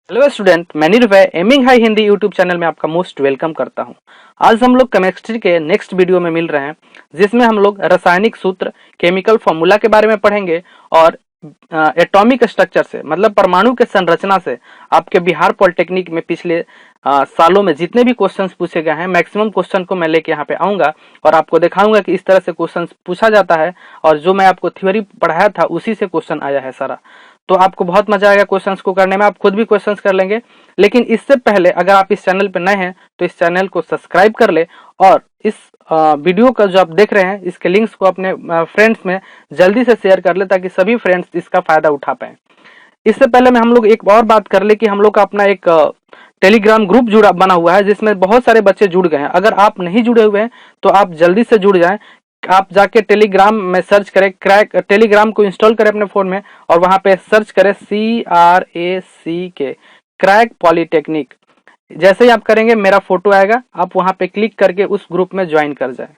Hello student, मैं निर्भय aiming high Hindi YouTube channel में आपका मोस्ट वेलकम करता हूं। आज हम लोग केमिस्ट्री के नेक्स्ट वीडियो में मिल रहे हैं, जिसमें हम लोग रासायनिक सूत्र, केमिकल फॉर्मूला के बारे में पढ़ेंगे और एटॉमिक स्ट्रक्चर से मतलब परमाणु के संरचना से आपके बिहार पॉलिटेक्निक में पिछले सालों में जितने भी क्वेश्चंस पूछे गए हैं, मैक्सिमम क्वेश्चन को मैं लेके यहाँ पे आऊंगा और आपको दिखाऊंगा कि इस तरह से क्वेश्चन पूछा जाता है और जो मैं आपको थ्योरी पढ़ाया था उसी से क्वेश्चन आया है सारा। तो आपको बहुत मजा आएगा क्वेश्चंस को करने में, आप खुद भी क्वेश्चंस कर लेंगे। लेकिन इससे पहले अगर आप इस चैनल पर नए हैं तो इस चैनल को सब्सक्राइब कर ले और इस वीडियो का जो आप देख रहे हैं इसके लिंक्स को अपने फ्रेंड्स में जल्दी से शेयर कर ले ताकि सभी फ्रेंड्स इसका फायदा उठा पाए। इससे पहले में हम लोग एक और बात कर ले कि हम लोग का अपना एक टेलीग्राम ग्रुप जुड़ा बना हुआ है जिसमें बहुत सारे बच्चे जुड़ गए हैं। अगर आप नहीं जुड़े हुए हैं तो आप जल्दी से जुड़ जाएं। आप जाके टेलीग्राम में सर्च करें, क्रैक टेलीग्राम को इंस्टॉल करें अपने फोन में और वहां पे सर्च करें CRACK क्रैक पॉलिटेक्निक। जैसे ही आप करेंगे मेरा फोटो आएगा, आप वहां पे क्लिक करके उस ग्रुप में ज्वाइन कर जाए।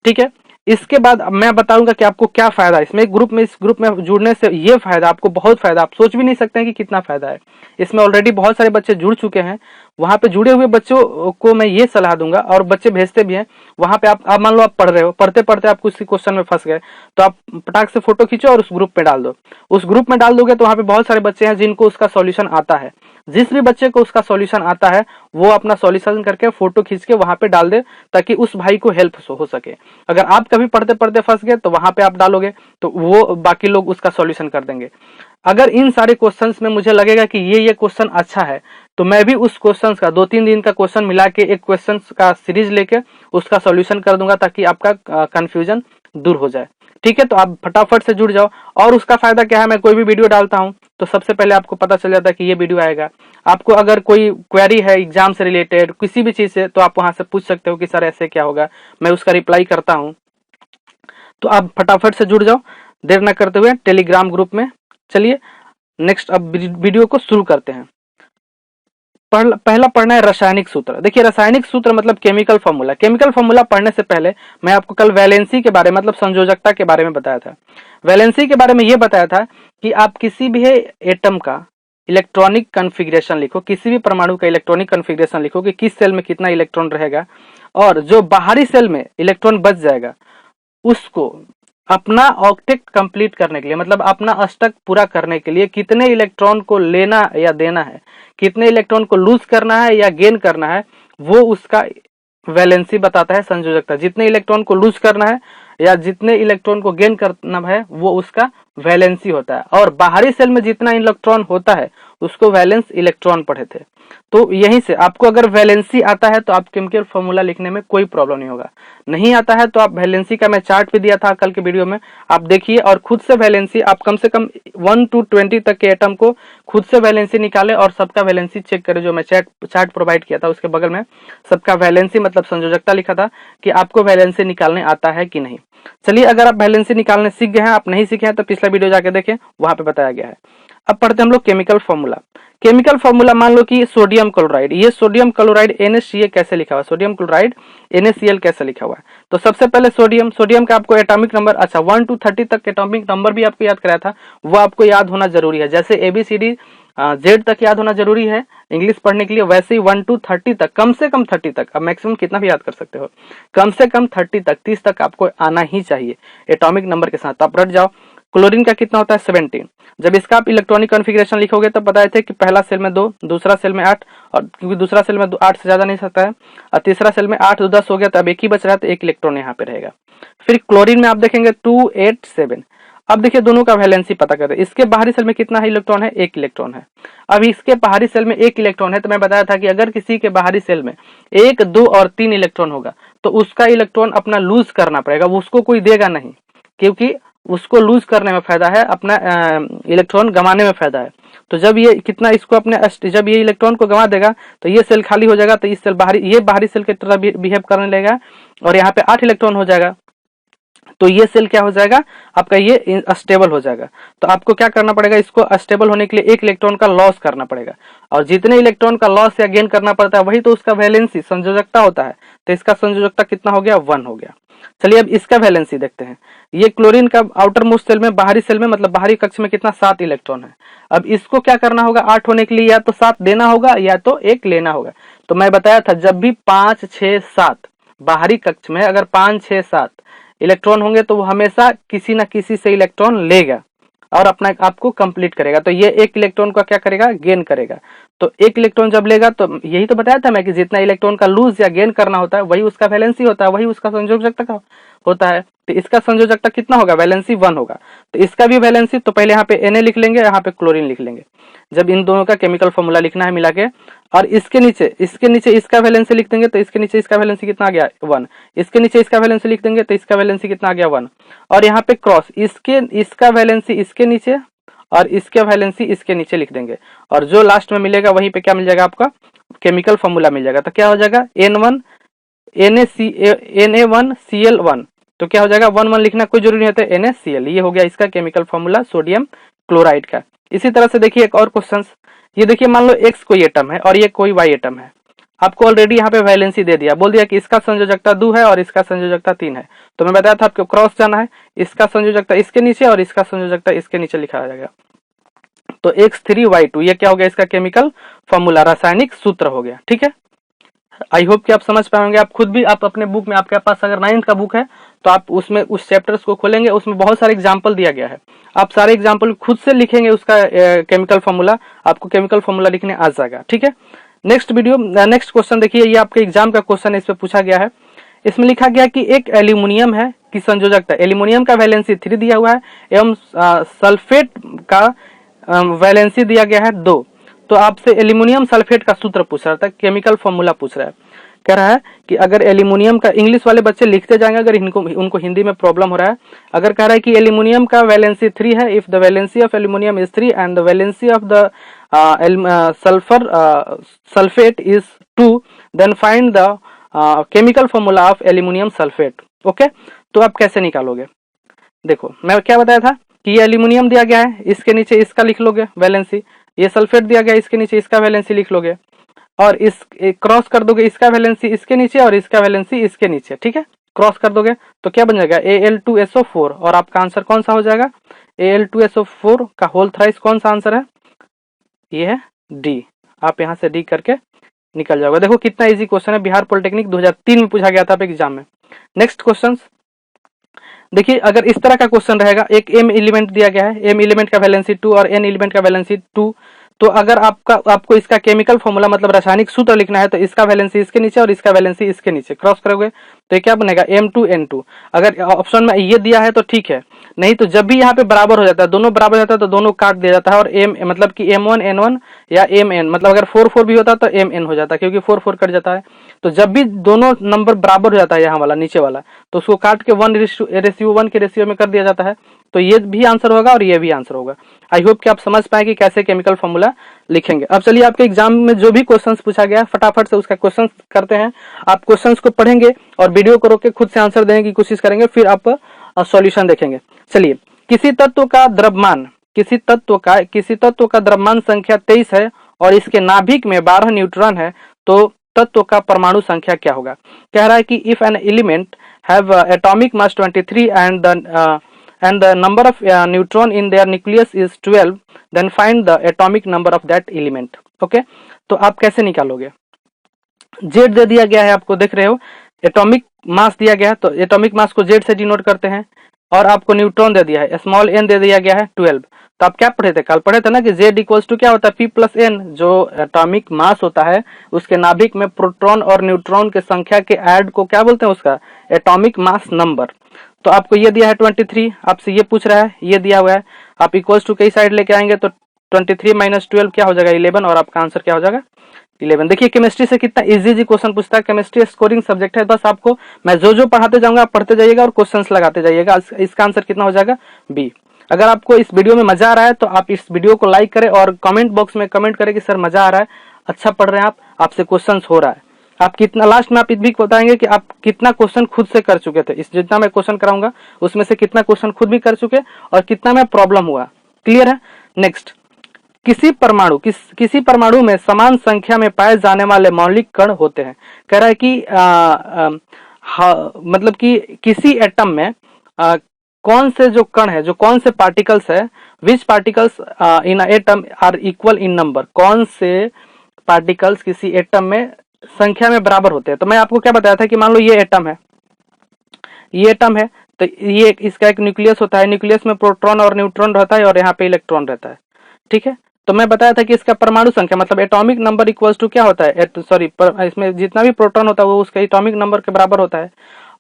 ठीक है, इसके बाद मैं बताऊंगा कि आपको क्या फायदा है इसमें इस ग्रुप में जुड़ने से। ये फायदा आपको बहुत फायदा, आप सोच भी नहीं सकते हैं कि कितना फायदा है इसमें। ऑलरेडी बहुत सारे बच्चे जुड़ चुके हैं। वहां पे जुड़े हुए बच्चों को मैं ये सलाह दूंगा और बच्चे भेजते भी हैं वहां पे। आप मान लो आप पढ़ रहे हो, पढ़ते पढ़ते आप किसी क्वेश्चन में फंस गए तो आप पटाख से फोटो खींचो और उस ग्रुप में डाल दो। उस ग्रुप में डाल दोगे तो वहां पे बहुत सारे बच्चे हैं जिनको उसका सॉल्यूशन आता है। जिस भी बच्चे को उसका सॉल्यूशन आता है वो अपना सॉल्यूशन करके फोटो खींच के वहां पे डाल दे ताकि उस भाई को हेल्प हो सके। अगर आप कभी पढ़ते पढ़ते फंस गए तो वहां पे आप डालोगे तो वो बाकी लोग उसका सॉल्यूशन कर देंगे। अगर इन सारे क्वेश्चंस में मुझे लगेगा कि ये क्वेश्चन अच्छा है तो मैं भी उस क्वेश्चंस का 2-3 दिन का क्वेश्चन मिला के एक क्वेश्चंस का सीरीज लेके उसका सॉल्यूशन कर दूंगा ताकि आपका कंफ्यूजन दूर हो जाए। ठीक है, तो आप फटाफट से जुड़ जाओ। और उसका फायदा क्या है, मैं कोई भी वीडियो डालता हूं तो सबसे पहले आपको पता चल जाता है कि ये वीडियो आएगा। आपको अगर कोई क्वेरी है एग्जाम से रिलेटेड किसी भी चीज से तो आप वहां से पूछ सकते हो कि सर ऐसे क्या होगा, मैं उसका रिप्लाई करता हूं। तो आप फटाफट से जुड़ जाओ देर न करते हुए टेलीग्राम ग्रुप में। चलिए नेक्स्ट अब वीडियो को शुरू करते हैं। पहला पढ़ना है रासायनिक सूत्र। देखिए रासायनिक सूत्र मतलब केमिकल फॉर्मूला। केमिकल फॉर्मूला पढ़ने से पहले मैं आपको कल वैलेंसी के बारे मतलब संयोजकता के बारे में बताया था। वैलेंसी के बारे में यह बताया था कि आप किसी भी एटम का इलेक्ट्रॉनिक कॉन्फ़िगरेशन लिखो, किसी भी परमाणु का इलेक्ट्रॉनिक कॉन्फ़िगरेशन लिखो कि किस सेल में कितना इलेक्ट्रॉन रहेगा और जो बाहरी सेल में इलेक्ट्रॉन बच जाएगा उसको अपना ऑक्टेट कंप्लीट करने के लिए मतलब अपना अष्टक पूरा करने के लिए कितने इलेक्ट्रॉन को लेना या देना है, कितने इलेक्ट्रॉन को लूज करना है या गेन करना है, वो उसका वैलेंसी बताता है संयोजकता। जितने इलेक्ट्रॉन को लूज करना है या जितने इलेक्ट्रॉन को गेन करना है वो उसका वैलेंसी होता है। और बाहरी सेल में जितना इलेक्ट्रॉन होता है उसको वैलेंस इलेक्ट्रॉन पढ़े थे। तो यहीं से आपको अगर वैलेंसी आता है तो आप केमिकल फॉर्मूला लिखने में कोई प्रॉब्लम नहीं होगा। नहीं आता है तो आप वैलेंसी का मैं चार्ट भी दिया था कल के वीडियो में, आप देखिए और खुद से वैलेंसी आप कम से कम 1 to 20 तक के एटम को खुद से वैलेंसी निकाले और सबका वैलेंसी चेक करें। जो मैं चार्ट प्रोवाइड किया था उसके बगल में सबका वैलेंसी मतलब संयोजकता लिखा था कि आपको वैलेंसी निकालने आता है कि नहीं। चलिए अगर आप वैलेंसी निकालने सीख गए हैं, आप नहीं सीखे हैं तो पिछला वीडियो जाके देखें, वहां पे बताया गया है। अब पढ़ते हैं हम लोग केमिकल फॉर्मूला। केमिकल फॉर्मूला मान लो कि सोडियम क्लोराइड, ये सोडियम क्लोराइड NaCl कैसे लिखा हुआ है, सोडियम क्लोराइड NaCl कैसे लिखा हुआ है। तो सबसे पहले सोडियम का आपको एटॉमिक नंबर, अच्छा 1 to 30 तक एटॉमिक नंबर भी आपको याद कराया था, वो आपको याद होना जरूरी है। जैसे ABCD Z तक याद होना जरूरी है इंग्लिश पढ़ने के लिए, वैसे ही 1 to 30 तक, कम से कम 30 तक, अब मैक्सिमम कितना भी याद कर सकते हो, कम से कम 30 तक 30 तक आपको आना ही चाहिए एटॉमिक नंबर के साथ। आप रट जाओ। क्लोरीन का कितना होता है 17। जब इसका आप इलेक्ट्रॉनिक कॉन्फ़िगरेशन लिखोगे तो बताए थे कि पहला सेल में 2, दूसरा सेल में 8, और क्योंकि दूसरा सेल में 8 से ज्यादा नहीं सकता है, और तीसरा सेल में 8 तो 10 हो गया, तो अब एक ही बच रहा है तो एक इलेक्ट्रॉन यहाँ पे रहेगा। फिर क्लोरीन में आप देखेंगे 2, 8, 7। अब देखिए दोनों का वैलेंसी पता करें। इसके बाहरी सेल में कितना है इलेक्ट्रॉन है, 1 इलेक्ट्रॉन है। अब इसके बाहरी सेल में 1 इलेक्ट्रॉन है तो मैं बताया था कि अगर किसी के बाहरी सेल में 1, 2 और 3 इलेक्ट्रॉन होगा तो उसका इलेक्ट्रॉन अपना लूज करना पड़ेगा, उसको कोई देगा नहीं, क्योंकि उसको लूज करने में फायदा है, अपना इलेक्ट्रॉन गंवाने में फायदा है। तो जब ये कितना इसको अपने जब ये इलेक्ट्रॉन को गंवा देगा तो ये सेल खाली हो जाएगा, तो इस सेल बाहरी सेल की तरह बिहेव करने लगेगा और यहाँ पे 8 इलेक्ट्रॉन हो जाएगा। तो ये सेल क्या हो जाएगा आपका, ये अस्टेबल हो जाएगा। तो आपको क्या करना पड़ेगा, इसको अस्टेबल होने के लिए 1 इलेक्ट्रॉन का लॉस करना पड़ेगा, और जितने इलेक्ट्रॉन का लॉस या गेन करना पड़ता है वही तो उसका वैलेंसी संयोजकता होता है। तो इसका संयोजकता कितना हो गया, 1 हो गया। चलिए अब इसका वैलेंसी देखते हैं। ये क्लोरीन का आउटर मोस्ट सेल में, बाहरी सेल में मतलब बाहरी कक्ष में कितना 7 इलेक्ट्रॉन है। अब इसको क्या करना होगा, 8 होने के लिए या तो 7 देना होगा या तो 1 लेना होगा। तो मैं बताया था जब भी 5 6 7 बाहरी कक्ष में अगर 5 6 7 इलेक्ट्रॉन होंगे तो वो हमेशा किसी ना किसी से इलेक्ट्रॉन लेगा और अपना आपको कंप्लीट करेगा। तो ये 1 इलेक्ट्रॉन का क्या करेगा, गेन करेगा। तो 1 इलेक्ट्रॉन जब लेगा तो यही तो बताया था मैं कि जितना इलेक्ट्रॉन का लूज या गेन करना होता है वही उसका वैलेंसी होता है, वही उसका संयोजकता का होता है। तो इसका संयोजकता कितना होगा, वैलेंसी 1 होगा। तो इसका भी वैलेंसी, तो पहले यहाँ पे Na लिख लेंगे, यहाँ पे क्लोरीन लिख लेंगे जब इन दोनों का केमिकल फॉर्मूला लिखना है मिला के। और इसके नीचे इसका वैलेंसी लिख देंगे तो इसके नीचे इसका वैलेंसी कितना आ गया 1। इसके नीचे इसका वैलेंसी लिख देंगे तो इसका वैलेंसी कितना आ गया 1। और यहाँ पे क्रॉस इसका वैलेंसी इसके नीचे और इसके वैलेंसी इसके नीचे लिख देंगे और जो लास्ट में मिलेगा वहीं पे क्या मिल जाएगा, आपका केमिकल फॉर्मूला मिल जाएगा। तो क्या हो जाएगा Na1Cl1। तो क्या हो जाएगा 1 1 लिखना कोई जरूरी नहीं होता, NaCl। ये हो गया इसका केमिकल फॉर्मूला सोडियम क्लोराइड का। इसी तरह से देखिए एक और क्वेश्चन, ये देखिए मान लो X कोई एटम है और ये कोई Y एटम है। आपको ऑलरेडी यहाँ पे वैलेंसी दे दिया, बोल दिया कि इसका संयोजकता 2 है और इसका संयोजकता 3 है। तो मैं बताया था आपको क्रॉस जाना है, इसका संयोजकता इसके नीचे और इसका संयोजकता इसके नीचे लिखा जाएगा। तो X3Y2 ये क्या हो गया, इसका केमिकल फॉर्मूला, रासायनिक सूत्र हो गया। ठीक है, आई होप कि आप समझ पाएंगे। आप खुद भी आप अपने बुक में, आपके पास अगर 9th का बुक है तो आप उसमें उस चैप्टर्स को खोलेंगे, उसमें बहुत सारे एग्जाम्पल दिया गया है। आप सारे एग्जाम्पल खुद से लिखेंगे उसका केमिकल फॉर्मूला, आपको केमिकल फॉर्मूला लिखने आ जाएगा। ठीक है, नेक्स्ट क्वेश्चन देखिए, ये आपके एग्जाम का क्वेश्चन है, इस पे पूछा गया है। इसमें लिखा गया कि एक एल्यूमिनियम है की संयोजकता, एल्यूमिनियम का वैलेंसी 3 दिया हुआ है एवं सल्फेट का वैलेंसी दिया गया है 2। तो आपसे एल्यूमिनियम सल्फेट का सूत्र पूछ रहा था, केमिकल फॉर्मूला पूछ रहा है। कह रहा है कि अगर एल्यूमिनियम का, इंग्लिश वाले बच्चे लिखते जाएंगे अगर उनको हिंदी में प्रॉब्लम हो रहा है। अगर कह रहा है कि एल्यूमिनियम का वैलेंसी 3 है, if the valency of aluminium is 3 and the valency of the sulphate is 2, then find the chemical formula of aluminium sulphate. Okay, तो आप कैसे निकालोगे, देखो मैं क्या बताया था कि ये एल्यूमिनियम दिया गया है, इसके नीचे इसका लिख लोगे वैलेंसी, ये सल्फेट दिया गया है, इसके नीचे इसका वैलेंसी लिख लोगे और इस क्रॉस कर दोगे, इसका वैलेंसी इसके नीचे और इसका वैलेंसी इसके नीचे। ठीक है, क्रॉस कर दोगे तो क्या बन जाएगा Al2SO4 और आपका आंसर कौन सा हो जाएगा, Al2SO4 का होल थ्राइस कौन सा आंसर है, ये है डी। आप यहां से डी करके निकल जाओगे। देखो कितना इजी क्वेश्चन है, बिहार पॉलिटेक्निक 2003 में पूछा गया था एग्जाम में। नेक्स्ट क्वेश्चन देखिए, अगर इस तरह का क्वेश्चन रहेगा, एक M एलिमेंट दिया गया है, M एलिमेंट का वैलेंसी 2 और N एलिमेंट का वैलेंसी 2। तो अगर आपको इसका केमिकल फॉर्मूला मतलब रासायनिक सूत्र लिखना है तो इसका वैलेंसी इसके नीचे और इसका वैलेंसी इसके नीचे क्रॉस करोगे तो ये क्या बनेगा M2N2। अगर ऑप्शन में ये दिया है तो ठीक है, नहीं तो जब भी यहाँ पे बराबर हो जाता है, दोनों बराबर हो जाता है तो दोनों काट दिया जाता है और M मतलब कि M1N1 या MN, मतलब अगर 4 4 भी होता तो MN हो जाता है क्योंकि 4 4 कट जाता है। तो जब भी दोनों नंबर बराबर हो जाता है, यहाँ वाला नीचे वाला, तो उसको काट के 1:1 के रेशियो में कर दिया जाता है। तो ये भी आंसर होगा और ये भी आंसर होगा। आई होप कि आप समझ पाए कि कैसे केमिकल फॉर्मूला लिखेंगे। अब चलिए आपके एग्जाम में जो भी क्वेश्चंस पूछा गया फटाफट से उसका क्वेश्चन करते हैं। आप क्वेश्चंस को पढ़ेंगे और वीडियो को रोक के खुद से आंसर देने की कोशिश करेंगे, फिर आप सॉल्यूशन देखेंगे। चलिए, किसी तत्व का द्रव्यमान संख्या 23 है और इसके नाभिक में 12 न्यूट्रॉन है, तो तत्व का परमाणु संख्या क्या होगा। कह रहा है कि if an element have atomic mass 23 and the number of neutron in their nucleus is 12, then find the atomic number of that element. Okay, तो आप कैसे निकालोगे, Z दे दिया गया है, आपको देख रहे हो एटॉमिक मास दिया गया है, तो एटॉमिक मास को Z से डिनोट करते हैं और आपको न्यूट्रॉन दे दिया है, स्मॉल n दे दिया गया है 12। तो आप क्या पढ़े थे, कल पढ़े थे ना कि Z इक्वल्स टू क्या होता है, P+N, जो एटॉमिक मास होता है उसके नाभिक में प्रोटॉन और न्यूट्रॉन के संख्या के ऐड को क्या बोलते हैं, उसका एटॉमिक मास नंबर। तो आपको ये दिया है 23, आपसे ये पूछ रहा है, ये दिया हुआ है, आप इक्वल्स टू कई साइड लेके आएंगे तो 23 - 12 क्या हो जाएगा 11 और आपका आंसर क्या हो जाएगा 11। देखिए केमिस्ट्री से कितना इजी क्वेश्चन पूछता है, केमिस्ट्री स्कोरिंग सब्जेक्ट है, बस आपको मैं जो पढ़ाते जाऊंगा आप पढ़ते जाइएगा और क्वेश्चंस लगाते जाइएगा। इसका आंसर कितना हो जाएगा बी। अगर आपको इस वीडियो में मजा आ रहा है तो आप इस वीडियो को लाइक करें और कमेंट बॉक्स में कमेंट करें कि सर मजा आ रहा है, अच्छा पढ़ रहे हैं आप, आपसे क्वेश्चन हो रहा है। आप कितना, लास्ट में आप भी बताएंगे कि आप कितना क्वेश्चन खुद से कर चुके थे, इस जितना मैं क्वेश्चन कराऊंगा उसमें से कितना क्वेश्चन खुद भी कर चुके और कितना में प्रॉब्लम हुआ। क्लियर है। नेक्स्ट, किसी परमाणु में समान संख्या में पाए जाने वाले मौलिक कण होते हैं। कह रहा है कि मतलब कि किसी एटम में कौन से जो कण है, जो कौन से पार्टिकल्स है, which particles in atom are equal in number, कौन से पार्टिकल्स किसी एटम में संख्या में बराबर होते हैं। तो मैं आपको क्या बताया था कि मान लो ये एटम है, ये एटम है, तो ये इसका एक न्यूक्लियस होता है, न्यूक्लियस में प्रोटॉन और न्यूट्रॉन रहता है और यहाँ पे इलेक्ट्रॉन रहता है, ठीक है। तो मैं बताया था कि इसका परमाणु संख्या मतलब एटॉमिक नंबर इक्वल्स टू क्या होता है, सॉरी इसमें जितना भी प्रोटॉन होता है वो उसका एटॉमिक नंबर के बराबर होता है।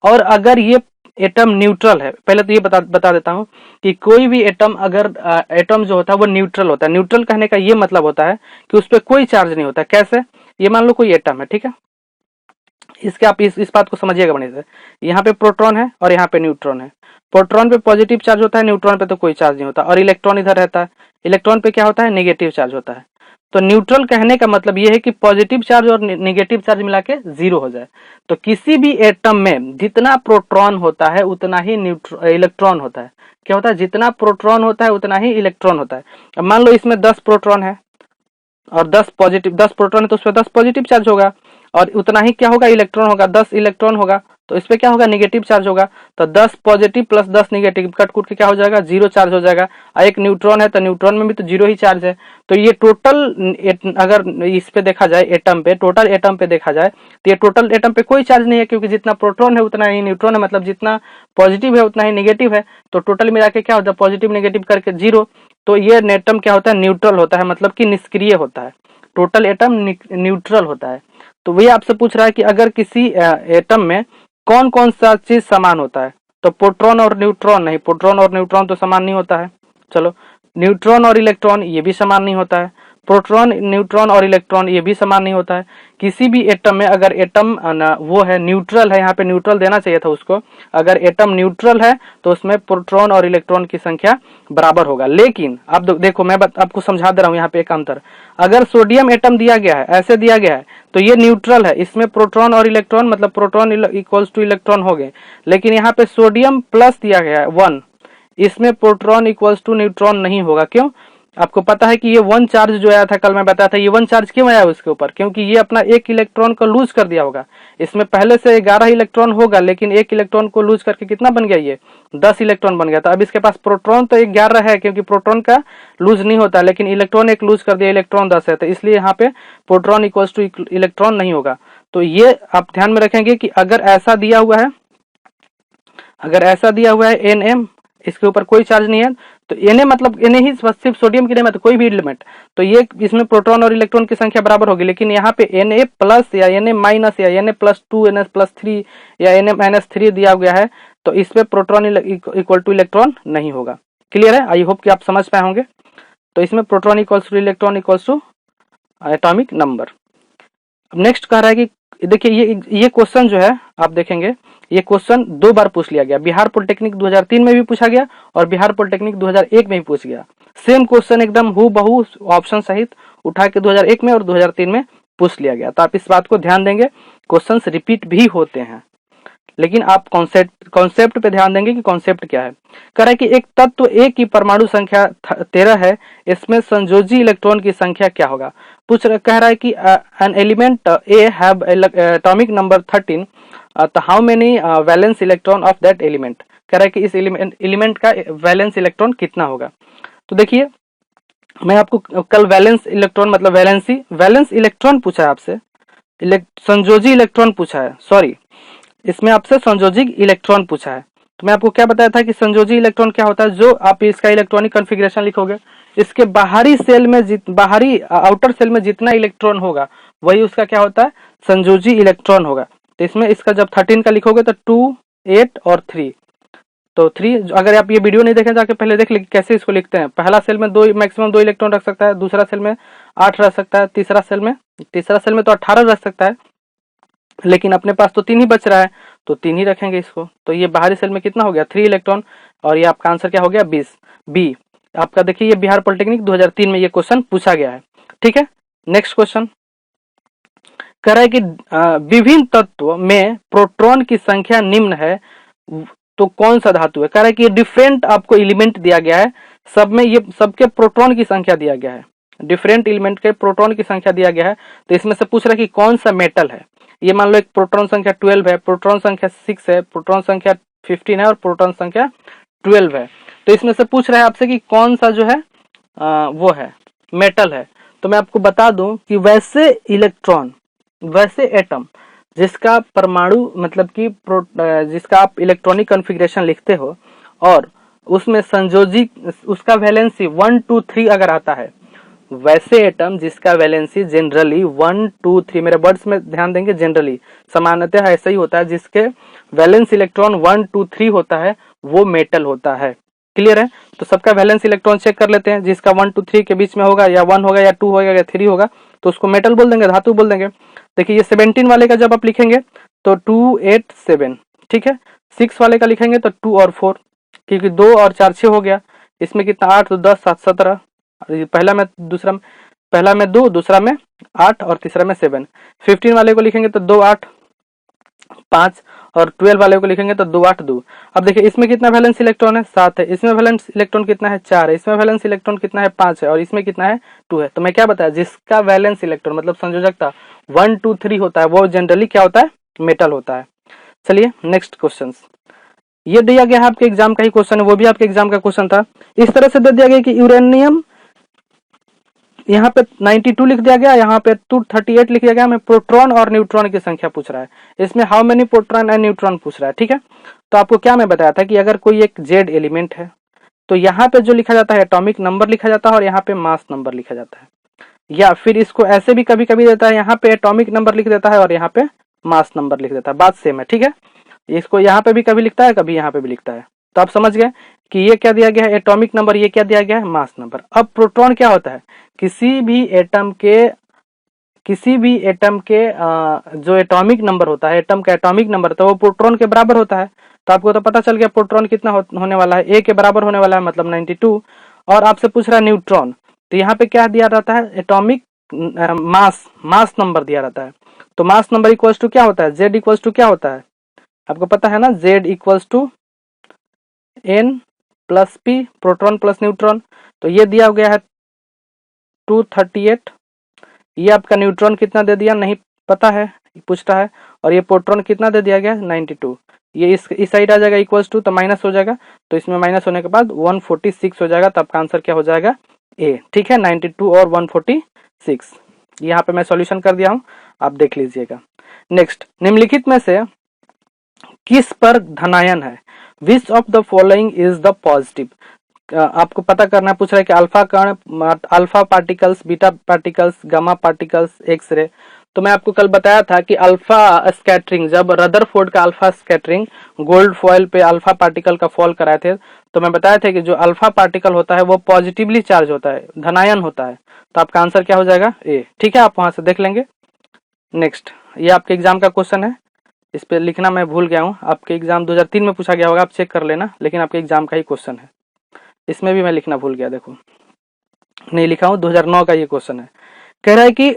और अगर ये एटम न्यूट्रल है, पहले तो ये बता देता हूं कि कोई भी एटम अगर एटम जो होता है वो न्यूट्रल होता है। न्यूट्रल कहने का ये मतलब होता है कि उस पर कोई चार्ज नहीं होता। कैसे, ये मान लो कोई एटम है, ठीक है, इसके आप इस बात को समझिएगा बढ़िया से। यहाँ पे प्रोटॉन है और यहाँ पे न्यूट्रॉन है। प्रोटॉन पे पॉजिटिव चार्ज होता है, न्यूट्रॉन पे तो कोई चार्ज नहीं होता, और इलेक्ट्रॉन इधर रहता है, इलेक्ट्रॉन पे क्या होता है, नेगेटिव चार्ज होता है। तो न्यूट्रल कहने का मतलब ये है कि पॉजिटिव चार्ज और नेगेटिव चार्ज मिला के 0 हो जाए। तो किसी भी एटम में जितना प्रोटॉन होता है उतना ही इलेक्ट्रॉन होता है। क्या होता है, जितना प्रोटॉन होता है उतना ही इलेक्ट्रॉन होता है। अब मान लो इसमें 10 प्रोटॉन है और 10 प्रोटॉन है, तो उस पर 10 पॉजिटिव चार्ज होगा, और उतना ही क्या होगा, इलेक्ट्रॉन होगा, 10 इलेक्ट्रॉन होगा, तो इस पे क्या होगा, नेगेटिव चार्ज होगा। तो 10 पॉजिटिव प्लस 10 नेगेटिव कट कुट के क्या हो जाएगा, 0 चार्ज हो जाएगा। एक न्यूट्रॉन है तो न्यूट्रॉन में भी तो 0 ही चार्ज है। तो ये टोटल अगर इस पे देखा जाए, एटम पे, टोटल एटम पे देखा जाए, तो ये टोटल एटम पे कोई चार्ज नहीं है, क्योंकि जितना प्रोटॉन है उतना ही न्यूट्रॉन है, मतलब जितना पॉजिटिव है उतना ही नेगेटिव है। तो टोटल मिला के क्या होता है, पॉजिटिव नेगेटिव करके 0। तो ये एटम क्या होता है, न्यूट्रल होता है, मतलब कि निष्क्रिय होता है। टोटल एटम न्यूट्रल होता है। तो वही आपसे पूछ रहा है कि अगर किसी एटम में कौन कौन सा चीज समान होता है, तो प्रोटॉन और न्यूट्रॉन नहीं, प्रोटॉन और न्यूट्रॉन तो समान नहीं होता है। चलो, न्यूट्रॉन और इलेक्ट्रॉन ये भी समान नहीं होता है, प्रोटॉन न्यूट्रॉन और इलेक्ट्रॉन ये भी समान नहीं होता है। किसी भी एटम में अगर एटम वो है न्यूट्रल है, यहाँ पे न्यूट्रल देना चाहिए था उसको, अगर एटम न्यूट्रल है तो उसमें प्रोटॉन और इलेक्ट्रॉन की संख्या बराबर होगा। लेकिन अब देखो मैं आपको समझा दे रहा हूँ यहाँ पे एक अंतर। अगर सोडियम एटम दिया गया है, ऐसे दिया गया है, तो ये न्यूट्रल है, इसमें प्रोटॉन और इलेक्ट्रॉन मतलब प्रोटॉन इक्वल्स टू इलेक्ट्रॉन हो गए। लेकिन यहाँ पे सोडियम प्लस दिया गया है 1, इसमें प्रोटॉन इक्वल्स टू न्यूट्रॉन नहीं होगा। क्यों, आपको पता है कि ये 1 चार्ज जो आया था, कल मैं बताया था, ये 1 चार्ज क्यों आया उसके ऊपर, क्योंकि ये अपना एक इलेक्ट्रॉन को लूज कर दिया होगा। इसमें पहले से 11 इलेक्ट्रॉन होगा, लेकिन एक इलेक्ट्रॉन को लूज करके कितना बन गया, ये 10 इलेक्ट्रॉन बन गया था। अब इसके पास प्रोटॉन तो 11 है, क्योंकि प्रोटॉन का लूज नहीं होता, लेकिन इलेक्ट्रॉन एक लूज कर दिया, इलेक्ट्रॉन 10 है, तो इसलिए यहाँ पे प्रोटॉन इक्वल्स टू इलेक्ट्रॉन नहीं होगा। तो ये आप ध्यान में रखेंगे कि अगर ऐसा दिया हुआ है, अगर ऐसा दिया हुआ है Nm, इसके ऊपर कोई चार्ज नहीं है, तो Na मतलब Na ही सिर्फ सोडियम की नहीं, मतलब कोई भी एलिमेंट, तो ये इसमें प्रोटॉन और इलेक्ट्रॉन की संख्या बराबर होगी। लेकिन यहाँ पे Na प्लस या Na माइनस या Na प्लस 2 Na प्लस 3 या Na माइनस 3 दिया गया है, तो इस पे प्रोटॉन इक्वल टू इलेक्ट्रॉन नहीं होगा। क्लियर है, आई होप कि आप समझ पाए होंगे। तो इसमें proton equals to electron equals to atomic number. अब नेक्स्ट कह रहा है कि देखिए ये क्वेश्चन जो है आप देखेंगे, ये क्वेश्चन 2 बार पूछ लिया गया। बिहार पॉलिटेक्निक 2003 में भी पूछा गया और बिहार पॉलिटेक्निक 2001 में भी पूछ गया। सेम क्वेश्चन एकदम हूबहू ऑप्शन सहित उठा के 2001 में और 2003 में पूछ लिया गया। तो आप इस बात को ध्यान देंगे, क्वेश्चंस रिपीट भी होते हैं, लेकिन आप कॉन्सेप्ट पे ध्यान देंगे कि कॉन्सेप्ट क्या है। कह रहा है कि एक तत्व A की परमाणु संख्या 13 है, इसमें संयोजी इलेक्ट्रॉन की संख्या क्या होगा। कह रहा है कि an element A have atomic number 13, तो how many valence electron of that element. कह रहा है कि इस एलिमेंट का वैलेंस इलेक्ट्रॉन कितना होगा। तो देखिए मैं आपको कल वैलेंस इलेक्ट्रॉन मतलब वैलेंस इलेक्ट्रॉन पूछा है आपसे, संयोजी इलेक्ट्रॉन पूछा है, सॉरी इसमें आपसे संयोजी इलेक्ट्रॉन पूछा है। तो मैं आपको क्या बताया था कि संयोजी इलेक्ट्रॉन क्या होता है, जो आप इसका इलेक्ट्रॉनिक कॉन्फ़िगरेशन लिखोगे, इसके बाहरी सेल में बाहरी आउटर सेल में जितना इलेक्ट्रॉन होगा वही उसका क्या होता है, संयोजी इलेक्ट्रॉन होगा। तो इसमें इसका जब 13 का लिखोगे तो 2, 8 और 3, तो 3, अगर आप ये वीडियो नहीं देखें जाके पहले देख लीजिए कैसे इसको लिखते हैं। पहला सेल में मैक्सिमम 2 इलेक्ट्रॉन रख सकता है, दूसरा सेल में 8 रख सकता है, तीसरा सेल में तो 18 रख सकता है, लेकिन अपने पास तो 3 ही बच रहा है, तो 3 ही रखेंगे इसको। तो ये बाहरी सेल में कितना हो गया, 3 इलेक्ट्रॉन, और ये आपका आंसर क्या हो गया, 20 बी आपका। देखिए ये बिहार पॉलिटेक्निक 2003 में ये क्वेश्चन पूछा गया है। ठीक है, नेक्स्ट क्वेश्चन कह रहा है कि विभिन्न तत्व में प्रोटॉन की संख्या निम्न है, तो कौन सा धातु है। कह रहा है कि डिफरेंट आपको एलिमेंट दिया गया है, सब में ये सबके प्रोटॉन की संख्या दिया गया है, डिफरेंट एलिमेंट के प्रोटॉन की संख्या दिया गया है। तो इसमें से पूछ रहा है कि कौन सा मेटल है। ये मान लो एक प्रोटॉन संख्या 12 है, प्रोटॉन संख्या 6 है, प्रोटॉन संख्या 15 है और प्रोटॉन संख्या 12 है। तो इसमें से पूछ रहा है आपसे कि कौन सा जो है वो है मेटल है। तो मैं आपको बता दूं कि वैसे इलेक्ट्रॉन, वैसे एटम जिसका परमाणु मतलब कि जिसका आप इलेक्ट्रॉनिक कॉन्फ़िगरेशन लिखते हो और उसमें संयोजी उसका वैलेंसी 1 2 3 अगर आता है, वैसे एटम जिसका वैलेंसी जनरली 1 2 3, मेरे वर्ड्स में ध्यान देंगे, जनरली सामान्यतः ऐसा ही होता है, जिसके वैलेंस इलेक्ट्रॉन 1 2 3 होता है वो मेटल होता है। क्लियर है? तो सबका वैलेंस इलेक्ट्रॉन चेक कर लेते हैं, जिसका 1 2 3 के बीच में होगा, या 1 होगा या 2 होगा या 3 होगा, तो उसको मेटल बोल देंगे, धातु बोल देंगे। देखिए ये 17 वाले का जब आप लिखेंगे तो 2 8 7, ठीक है। 6 वाले का लिखेंगे तो 2 और 4, क्योंकि 2 और 4 6 हो गया। इसमें कितना 8 तो 10 7 17, पहला में दूसरा में, पहला में 2, दूसरा में 8 और तीसरा में 7। 15 वाले को लिखेंगे तो 2 8 5, और 12 वाले को लिखेंगे तो 2 8 2। अब देखिए इसमें कितना वैलेंस इलेक्ट्रॉन है, 7 है। इसमें वैलेंस इलेक्ट्रॉन कितना है, 4 है। इसमें वैलेंस इलेक्ट्रॉन कितना है, 5 है। और इसमें कितना है, 2 है। तो मैं क्या बताया, जिसका वैलेंस इलेक्ट्रॉन मतलब संयोजकता 1 2 3 होता है वो जनरली क्या होता है, मेटल होता है। चलिए नेक्स्ट क्वेश्चन, ये दिया गया है आपके एग्जाम का ही क्वेश्चन है, वो भी आपके एग्जाम का क्वेश्चन था। इस तरह से दे दिया गया कि यूरेनियम यहाँ पे 92 लिख दिया गया, यहाँ पे 238 लिख दिया गया, में प्रोटॉन और न्यूट्रॉन की संख्या पूछ रहा है। इसमें how many proton and neutron पूछ रहा है, ठीक है। तो आपको क्या मैं बताया था कि अगर कोई एक जेड एलिमेंट है तो यहाँ पे जो लिखा जाता है एटॉमिक नंबर लिखा जाता है और यहाँ पे मास नंबर लिखा जाता है, या फिर इसको ऐसे भी कभी कभी देता है, यहाँ पे एटॉमिक नंबर लिख देता है और यहाँ पे मास नंबर लिख देता है, बात सेम है, ठीक है। इसको यहाँ पे भी कभी लिखता है, कभी यहाँ पे भी लिखता है। तो आप समझ गए कि ये क्या दिया गया है, एटॉमिक नंबर, ये क्या दिया गया है, मास नंबर। अब प्रोटॉन क्या होता है, किसी भी एटम के जो एटॉमिक नंबर होता है, एटम का एटॉमिक नंबर तो वो प्रोटॉन के बराबर होता है। तो आपको तो पता चल गया प्रोटॉन कितना होने वाला है, ए के बराबर होने वाला है, मतलब 92। और आपसे पूछ रहा है न्यूट्रॉन, तो यहाँ पे क्या दिया रहता है, एटॉमिक मास नंबर दिया रहता है। तो मास नंबर इक्वल्स टू क्या होता है, जेड इक्वल्स टू क्या होता है, आपको पता है ना, Z equals to N plus P, proton plus neutron. तो ये दिया गया है 238, ये आपका न्यूट्रॉन कितना दे दिया नहीं पता है, पूछता है। और ये प्रोटॉन कितना दे दिया गया 92, ये इस साइड आ जाएगा इक्वल्स टू, तो माइनस हो जाएगा, तो इसमें माइनस होने के बाद 146 हो जाएगा। तो आपका आंसर क्या हो जाएगा, ए, ठीक है। 92 और 146 यहाँ पे मैं सॉल्यूशन कर दिया हूं, आप देख लीजिएगा। नेक्स्ट, निम्नलिखित में से किस पर धनायन है, which of the following is the positive. आपको पता करना पूछ रहा है कि अल्फा कण, alpha particles, beta particles, gamma particles, X ray. तो मैं आपको कल बताया था कि अल्फा स्कैटरिंग, जब रदरफोर्ड का अल्फा स्कैटरिंग गोल्ड फॉइल पे अल्फा पार्टिकल का फॉल कराए थे, तो मैं बताया था कि जो अल्फा पार्टिकल होता है वो पॉजिटिवली चार्ज होता है, धनायन होता है। तो आपका आंसर क्या हो जाएगा, ए, ठीक है। आप वहां से देख लेंगे। नेक्स्ट, ये आपके एग्जाम का क्वेश्चन है, इस पे लिखना मैं भूल गया हूँ, आपके एग्जाम 2003 में पूछा गया होगा, आप चेक कर लेना, लेकिन आपके एग्जाम का ही क्वेश्चन है। इसमें भी मैं लिखना भूल गया, देखो नहीं लिखा हूं, 2009 का ये क्वेश्चन है। कह रहा है कि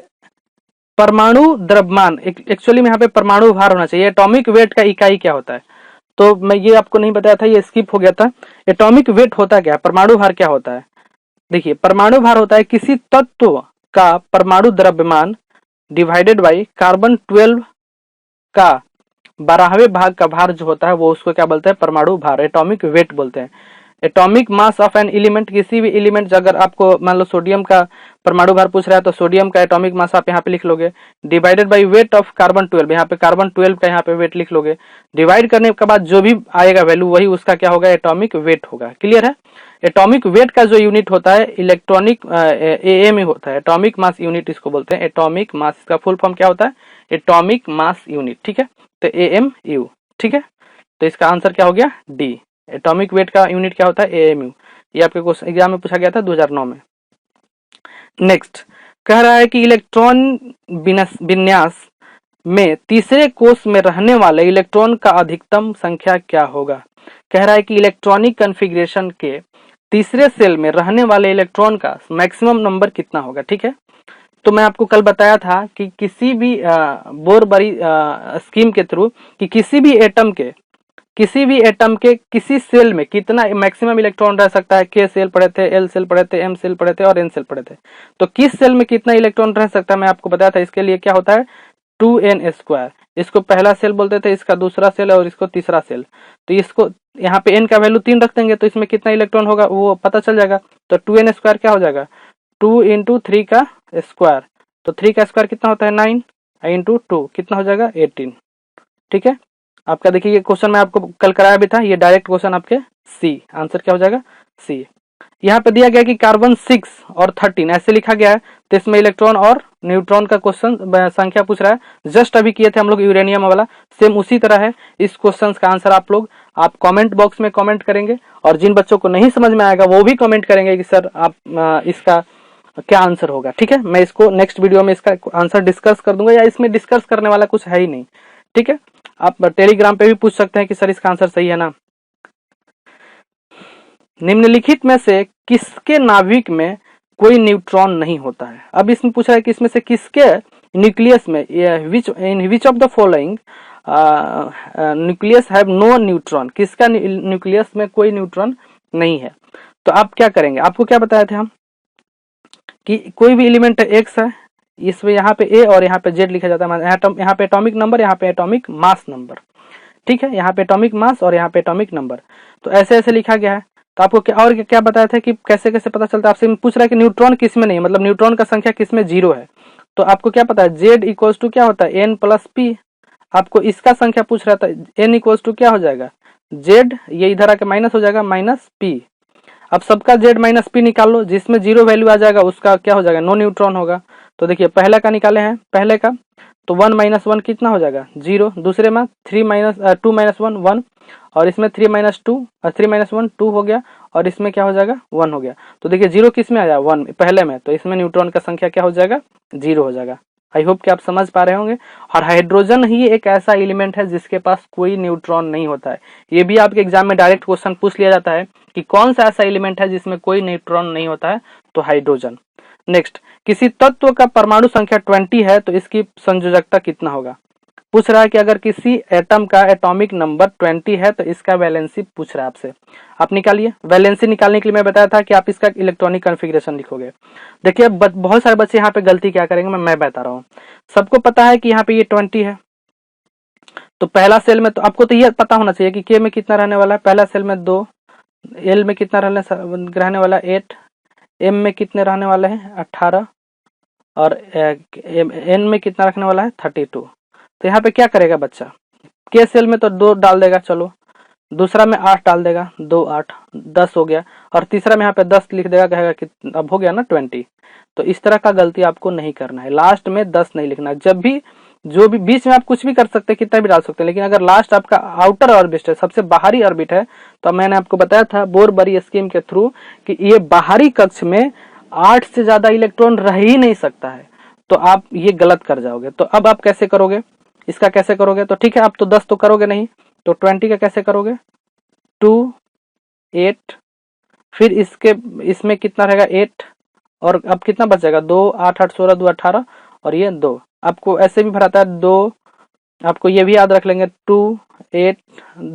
परमाणु द्रव्यमान, एक्चुअली में यहाँ पे परमाणु भार होना चाहिए, एटॉमिक वेट का इकाई क्या होता है, तो मैं ये आपको नहीं बताया था, ये स्किप हो गया था। एटॉमिक वेट होता क्या है, परमाणु भार क्या होता है। देखिए परमाणु भार होता है किसी तत्व का परमाणु द्रव्यमान डिवाइडेड बाई कार्बन 12 का 12वें भाग का भार जो होता है वो उसको क्या बोलते हैं, परमाणु भार, एटॉमिक वेट बोलते हैं। Atomic mass of an element, किसी भी एलिमेंट, अगर आपको मान लो सोडियम का परमाणु भार पूछ रहा है तो सोडियम का एटॉमिक मास आप यहाँ पे लिख लोगे, divided by weight of carbon 12, यहाँ पे कार्बन 12 का यहाँ पे वेट लिख लोगे। डिवाइड करने के बाद जो भी आएगा वैल्यू वही उसका क्या होगा, एटॉमिक वेट होगा। क्लियर है। एटॉमिक वेट का जो यूनिट होता है इलेक्ट्रॉनिक एएम होता है, एटॉमिक मास यूनिट इसको बोलते हैं। एटॉमिक मास का फुल फॉर्म क्या होता है, एटॉमिक मास यूनिट, ठीक है। तो एएमयू, ठीक है। तो इसका आंसर क्या हो गया, डी। एटॉमिक वेट का यूनिट क्या होता है, एएमयू। ये आपके क्वेश्चन एग्जाम में पूछा गया था 2009 में। नेक्स्ट, कह रहा है कि इलेक्ट्रॉन विन्यास में तीसरे कोष में रहने वाले इलेक्ट्रॉन का अधिकतम संख्या क्या होगा। कह रहा है कि इलेक्ट्रॉनिक कॉन्फ़िगरेशन के तीसरे सेल में रहने वाले इलेक्ट्रॉन का मैक्सिमम नंबर कितना होगा, ठीक है। तो मैं आपको कल बताया था कि किसी भी बोरबरी स्कीम के थ्रू कि किसी भी एटम के किसी सेल में कितना मैक्सिमम इलेक्ट्रॉन रह सकता है। के सेल पढ़े थे, एल सेल पढ़े थे, एम सेल पढ़े थे और एन सेल पढ़े थे। तो किस सेल में कितना इलेक्ट्रॉन रह सकता है मैं आपको बताया था। इसके लिए क्या होता है, 2n²। इसको पहला सेल बोलते थे, इसका दूसरा सेल और इसको तीसरा सेल। तो इसको यहाँ पे n का वैल्यू 3 रख देंगे तो इसमें कितना इलेक्ट्रॉन होगा वो पता चल जाएगा। तो 2n² क्या हो जाएगा, 2 × 3 का स्क्वायर। तो 3 का स्क्वायर कितना होता है 9 × 2 कितना हो जाएगा 18। ठीक है, आपका देखिए ये क्वेश्चन मैं आपको कल कराया भी था, ये डायरेक्ट क्वेश्चन आपके सी, आंसर क्या हो जाएगा सी। यहाँ पे दिया गया कि कार्बन 6 और 13 ऐसे लिखा गया है, तो इसमें इलेक्ट्रॉन और न्यूट्रॉन का क्वेश्चन संख्या पूछ रहा है। जस्ट अभी किए थे हम लोग यूरेनियम वाला, सेम उसी तरह है। इस क्वेश्चन का आंसर आप कमेंट बॉक्स में कमेंट करेंगे, और जिन बच्चों को नहीं समझ में आएगा वो भी कमेंट करेंगे कि सर आप इसका क्या आंसर होगा। ठीक है, मैं इसको नेक्स्ट वीडियो में इसका आंसर डिस्कस कर दूंगा, या इसमें डिस्कस करने वाला कुछ है ही नहीं। ठीक है, आप टेलीग्राम पे भी पूछ सकते हैं कि सर इसका आंसर सही है ना। निम्नलिखित में से किसके नाभिक में कोई न्यूट्रॉन नहीं होता है। अब इसमें पूछ रहा है कि इसमें से किसके न्यूक्लियस में, in which of the following nucleus have no neutron, किसका न्यूक्लियस में कोई न्यूट्रॉन नहीं है। तो आप क्या करेंगे, आपको क्या बताए थे हम कि कोई भी एलिमेंट एक्स है, इसमें यहाँ पे ए और यहाँ पे जेड लिखा जाता है, यहाँ पे एटॉमिक नंबर, यहाँ पे एटॉमिक मास नंबर। ठीक है, यहाँ पे एटॉमिक मास और यहाँ पे एटॉमिक नंबर, तो ऐसे ऐसे लिखा गया है। तो आपको क्या और क्या बताया था कि कैसे कैसे पता चलता है। आपसे पूछ रहा है कि न्यूट्रॉन किस में नहीं है, मतलब न्यूट्रॉन का संख्या किस में 0 है। तो आपको क्या पता है, जेड इक्वल्स टू क्या होता है n + p। आपको इसका संख्या पूछ रहा था, n इक्वल्स टू क्या हो जाएगा जेड, ये इधर आके माइनस हो जाएगा -p। अब सबका जेड -p निकाल लो, जिसमें 0 वैल्यू आ जाएगा उसका क्या हो जाएगा, नो न्यूट्रॉन होगा। तो देखिए पहले का निकाले हैं, पहले का तो 1 - 1 कितना हो जाएगा 0, दूसरे में 2 - 1 1, और इसमें 3 - 2 3 - 1 2 हो गया, और इसमें क्या हो जाएगा 1 हो गया। तो देखिए 0 किस में आया 1 पहले में, तो इसमें न्यूट्रॉन का संख्या क्या हो जाएगा 0 हो जाएगा। आई होप कि आप समझ पा रहे होंगे। और हाइड्रोजन ही एक ऐसा एलिमेंट है जिसके पास कोई न्यूट्रॉन नहीं होता है। ये भी आपके एग्जाम में डायरेक्ट क्वेश्चन पूछ लिया जाता है कि कौन सा ऐसा एलिमेंट है जिसमें कोई न्यूट्रॉन नहीं होता है, तो हाइड्रोजन। नेक्स्ट, किसी तत्व का परमाणु संख्या 20 है तो इसकी संयोजकता कितना होगा। पूछ रहा है कि अगर किसी एटम का एटॉमिक नंबर 20 है तो इसका वैलेंसी पूछ रहा है आपसे। आप निकालिए, वैलेंसी निकालने के लिए मैं बताया था कि आप इसका इलेक्ट्रॉनिक कॉन्फ़िगरेशन लिखोगे। देखिए बहुत सारे बच्चे यहाँ पे गलती क्या करेंगे, मैं बता रहा हूँ। सबको पता है कि यहाँ पे ये 20 है, तो पहला सेल में तो आपको तो ये पता होना चाहिए कि के में कितना रहने वाला है, पहला सेल में 2, एल में कितना रहने वाला 8, एम में कितने रहने वाले हैं 18, और एन में कितना रखने वाला है 32। तो यहाँ पे क्या करेगा बच्चा, के सेल में तो 2 डाल देगा, चलो दूसरा में 8 डाल देगा, 2 8 10 हो गया, और तीसरा में यहाँ पे 10 लिख देगा, कहेगा कि अब हो गया ना 20। तो इस तरह का गलती आपको नहीं करना है, लास्ट में 10 नहीं लिखना। जब भी जो भी बीच में आप कुछ भी कर सकते हैं, कितना भी डाल सकते हैं, लेकिन अगर लास्ट आपका आउटर ऑर्बिट है, सबसे बाहरी ऑर्बिट है, तो मैंने आपको बताया था बोर-बरी स्कीम के थ्रू कि ये बाहरी कक्ष में 8 से ज्यादा इलेक्ट्रॉन रह ही नहीं सकता है, तो आप ये गलत कर जाओगे। तो अब आप कैसे करोगे, इसका कैसे करोगे, तो ठीक है आप तो 10 तो करोगे नहीं, तो 20 का कैसे करोगे 2 8, फिर इसमें कितना रहेगा 8, और अब कितना बच जाएगा 2 8 8 16 2 18, और ये 2 आपको ऐसे भी भराता है 2, आपको ये भी याद रख लेंगे 2 8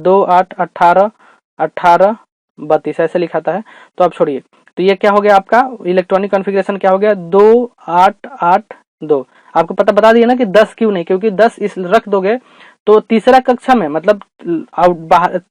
2 8 18 18 32 ऐसे लिखाता है। तो आप छोड़िए, तो ये क्या हो गया आपका इलेक्ट्रॉनिक कॉन्फ़िगरेशन क्या हो गया 2 8 8 2। आपको पता बता दिया ना कि 10 क्यों नहीं, क्योंकि 10 इस रख दोगे तो तीसरा कक्षा में मतलब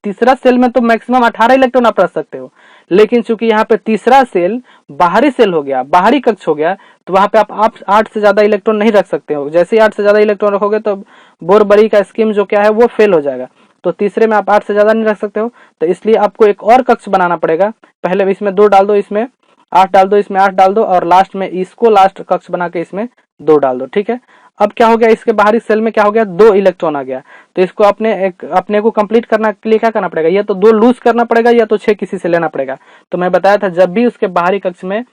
तीसरा सेल में तो मैक्सिमम 18 इलेक्ट्रॉन आप रख सकते हो, लेकिन चूंकि यहाँ पे तीसरा सेल बाहरी सेल हो गया, बाहरी कक्ष हो गया, तो वहां पे आप 8 से ज्यादा इलेक्ट्रॉन नहीं रख सकते हो। जैसे ही 8 से ज्यादा इलेक्ट्रॉन रखोगे तो बोर-बरी का स्कीम जो क्या है वो फेल हो जाएगा। तो तीसरे में आप 8 से ज्यादा नहीं रख सकते हो, तो इसलिए आपको एक और कक्ष बनाना पड़ेगा। पहले इसमें 2 डाल दो, इसमें 8 डाल दो, इसमें 8 डाल दो, और लास्ट में इसको लास्ट कक्ष बना के इसमें 2 डाल दो। ठीक है, अब क्या हो गया, इसके बाहरी सेल में क्या हो गया 2 इलेक्ट्रॉन आ गया। तो इसको अपने को कंप्लीट करना के लिए क्या करना पड़ेगा, या तो 2 लूज करना पड़ेगा या तो 6 किसी से लेना पड़ेगा। तो मैं बताया था जब भी उसके बाहरी कक्ष में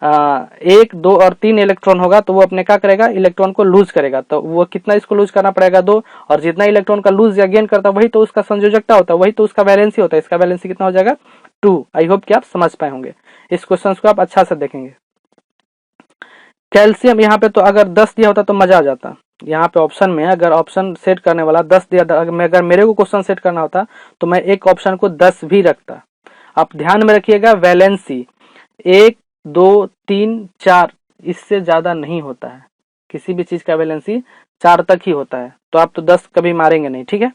1 2 और 3 इलेक्ट्रॉन होगा तो वो अपने क्या करेगा इलेक्ट्रॉन को लूज करेगा। तो वो कितना इसको लूज करना पड़ेगा 2, और जितना इलेक्ट्रॉन का लूज या गेन करता है वही तो उसका संयोजकता होता है, वही तो उसका वैलेंसी होता है। इसका वैलेंसी कितना हो जाएगा 2। आई होप कि आप समझ पाए होंगे, इस क्वेश्चन को आप अच्छा से देखेंगे। कैल्शियम यहाँ पे तो अगर 10 दिया होता तो मजा आ जाता। यहाँ पे ऑप्शन में अगर ऑप्शन सेट करने वाला 10 दिया, अगर मेरे को क्वेश्चन सेट करना होता तो मैं एक ऑप्शन को 10 भी रखता। आप ध्यान में रखिएगा वैलेंसी 1 2 3 4 इससे ज्यादा नहीं होता है। किसी भी चीज का वैलेंसी 4 तक ही होता है, तो आप तो 10 कभी मारेंगे नहीं। ठीक है,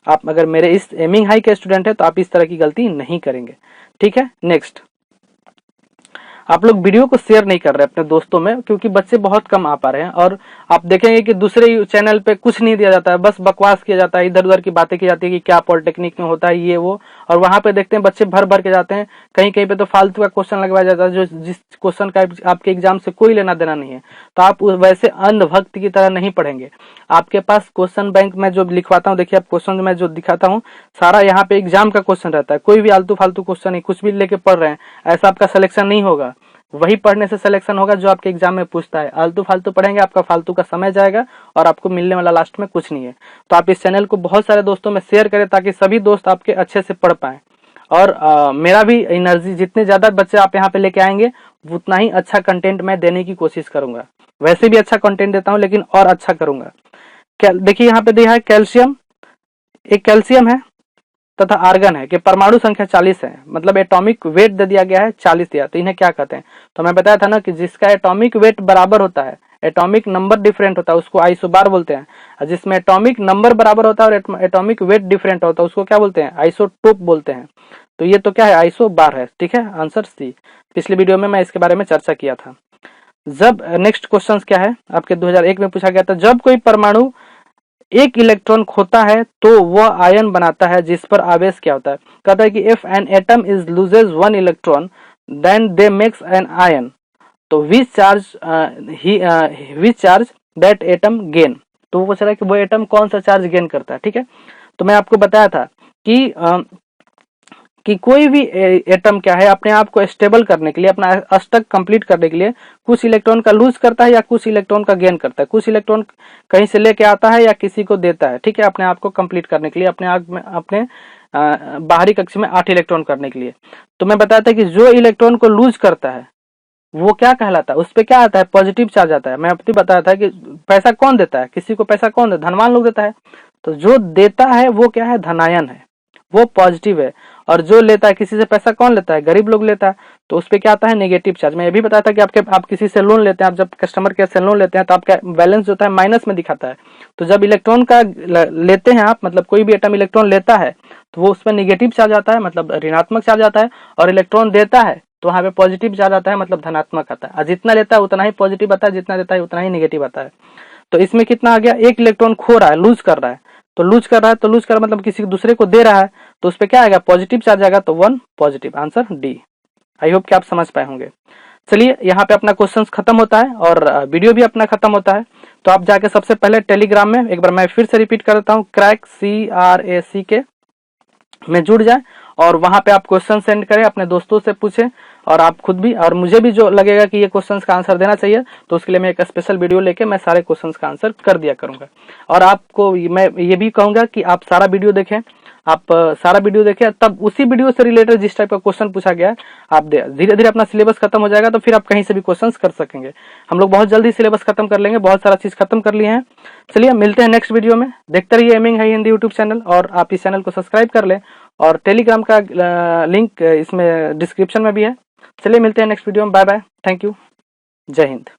आप अगर मेरे इस एमिंग हाई के स्टूडेंट है तो आप इस तरह की गलती नहीं करेंगे। ठीक है, नेक्स्ट, आप लोग वीडियो को शेयर नहीं कर रहे अपने दोस्तों में, क्योंकि बच्चे बहुत कम आ पा रहे हैं। और आप देखेंगे कि दूसरे चैनल पे कुछ नहीं दिया जाता है, बस बकवास किया जाता है, इधर उधर की बातें की जाती है कि क्या पॉलिटेक्निक में होता है ये वो, और वहां पे देखते हैं बच्चे भर भर के जाते हैं। कहीं कहीं पे तो फालतू का क्वेश्चन लगवाया जाता है जो जिस क्वेश्चन का आपके एग्जाम से कोई लेना देना नहीं है। तो आप वैसे अंधभक्त की तरह नहीं पढ़ेंगे। आपके पास क्वेश्चन बैंक में जो लिखवाता हूँ, देखिए आप क्वेश्चन में जो दिखाता हूँ सारा यहाँ पे एग्जाम का क्वेश्चन रहता है, कोई भी आलतू फालतू क्वेश्चन नहीं, कुछ भी लेके पढ़ रहे हैं ऐसा आपका सिलेक्शन नहीं होगा। वही पढ़ने से सिलेक्शन होगा जो आपके एग्जाम में पूछता है। आलतू फालतू पढ़ेंगे आपका फालतू का समय जाएगा और आपको मिलने वाला लास्ट में कुछ नहीं है। तो आप इस चैनल को बहुत सारे दोस्तों में शेयर करें ताकि सभी दोस्त आपके अच्छे से पढ़ पाए। और मेरा भी एनर्जी, जितने ज्यादा बच्चे आप यहाँ पे लेके आएंगे उतना ही अच्छा कंटेंट मैं देने की कोशिश करूंगा। वैसे भी अच्छा कंटेंट देता हूँ लेकिन और अच्छा करूंगा। देखिए यहाँ पे दिया है कैल्शियम, एक कैल्शियम है तथा आर्गन है कि परमाणु संख्या 40 है, मतलब एटॉमिक वेट दे दिया गया है 40 दिया। तो इन्हें क्या कहते हैं, तो मैं बताया था ना कि जिसका एटॉमिक वेट बराबर होता है, एटॉमिक नंबर डिफरेंट होता है उसको आइसोबार बोलते हैं, और जिसमें एटॉमिक नंबर बराबर होता है और एटॉमिक वेट डिफरेंट होता है उसको क्या बोलते हैं, आइसोटोप बोलते हैं। तो ये तो क्या है, आइसोबार है। ठीक है, आंसर सी। पिछले वीडियो में मैं इसके बारे में चर्चा किया था। जब नेक्स्ट क्वेश्चन क्या है आपके 2001 में पूछा गया था, जब कोई परमाणु एक इलेक्ट्रॉन खोता है तो वह आयन बनाता है जिस पर आवेश क्या होता है। कहता है कि if an atom is loses 1 electron then they makes an ion, तो which charge that atom gain. तो वो पूछ रहा है कि वो एटम कौन सा चार्ज गेन करता है। ठीक है, तो मैं आपको बताया था कि कोई भी एटम क्या है अपने आप को स्टेबल करने के लिए, अपना अष्टक कंप्लीट करने के लिए कुछ इलेक्ट्रॉन का लूज करता है या कुछ इलेक्ट्रॉन का गेन करता है। कुछ इलेक्ट्रॉन कहीं से लेके आता है या किसी को देता है। ठीक है, अपने आप को कंप्लीट करने के लिए, अपने आप में अपने बाहरी कक्ष में 8 इलेक्ट्रॉन करने के लिए। तो मैं बताया था कि जो इलेक्ट्रॉन को लूज करता है वो क्या कहलाता है, उस पर क्या आता है, पॉजिटिव चार्ज आता है। मैं आपको बताया था कि पैसा कौन देता है, किसी को पैसा कौन देता है, धनवान लोग देता है। तो जो देता है वो क्या है, धनायन है, वो पॉजिटिव है। और जो लेता है, किसी से पैसा कौन लेता है, गरीब लोग लेता है, तो उस पर क्या आता है, नेगेटिव चार्ज। मैं ये भी बताया था कि आप किसी से लोन लेते हैं, आप जब कस्टमर केयर से लोन लेते हैं तो आपका बैलेंस जो होता है माइनस में दिखाता है। तो जब इलेक्ट्रॉन का लेते हैं आप, मतलब कोई भी एटम इलेक्ट्रॉन लेता है तो वो उसमें नेगेटिव चार्ज आता है, मतलब ऋणात्मक चार्ज आता है। और इलेक्ट्रॉन देता है तो वहां पे पॉजिटिव चार्ज आता है, मतलब धनात्मक आता है। और जितना लेता है उतना ही पॉजिटिव आता है, जितना देता है उतना ही नेगेटिव आता है। तो इसमें कितना आ गया, एक इलेक्ट्रॉन खो रहा है, लूज कर रहा है। तो लूज कर रहा है, तो लूज कर मतलब किसी दूसरे को दे रहा है, तो उस पर क्या आएगा, पॉजिटिव चार्ज आएगा, तो 1 positive. Answer D. I hope कि आप समझ पाए होंगे। चलिए यहाँ पे अपना क्वेश्चन खत्म होता है और वीडियो भी अपना खत्म होता है। तो आप जाके सबसे पहले टेलीग्राम में, एक बार मैं फिर से रिपीट कर देता हूँ, क्रैक CRACK में जुड़ जाए और वहां पे आप क्वेश्चन सेंड करें, अपने दोस्तों से पूछें और आप खुद भी, और मुझे भी जो लगेगा कि ये क्वेश्चंस का आंसर देना चाहिए तो उसके लिए मैं एक स्पेशल वीडियो लेके मैं सारे क्वेश्चंस का आंसर कर दिया करूंगा। और आपको मैं ये भी कहूंगा कि आप सारा वीडियो देखें, आप सारा वीडियो देखें, तब उसी वीडियो से रिलेटेड जिस टाइप का क्वेश्चन पूछा गया है आप धीरे धीरे अपना सिलेबस खत्म हो जाएगा तो फिर आप कहीं से भी क्वेश्चन कर सकेंगे। हम लोग बहुत जल्दी सिलेबस खत्म कर लेंगे, बहुत सारा चीज खत्म कर लिए हैं। चलिए मिलते हैं नेक्स्ट वीडियो में। देखते रहिए aiming high Hindi YouTube channel, और आप इस चैनल को सब्सक्राइब कर लें और टेलीग्राम का लिंक इसमें डिस्क्रिप्शन में भी है। चलिए मिलते हैं नेक्स्ट वीडियो में। बाय बाय, थैंक यू, जय हिंद।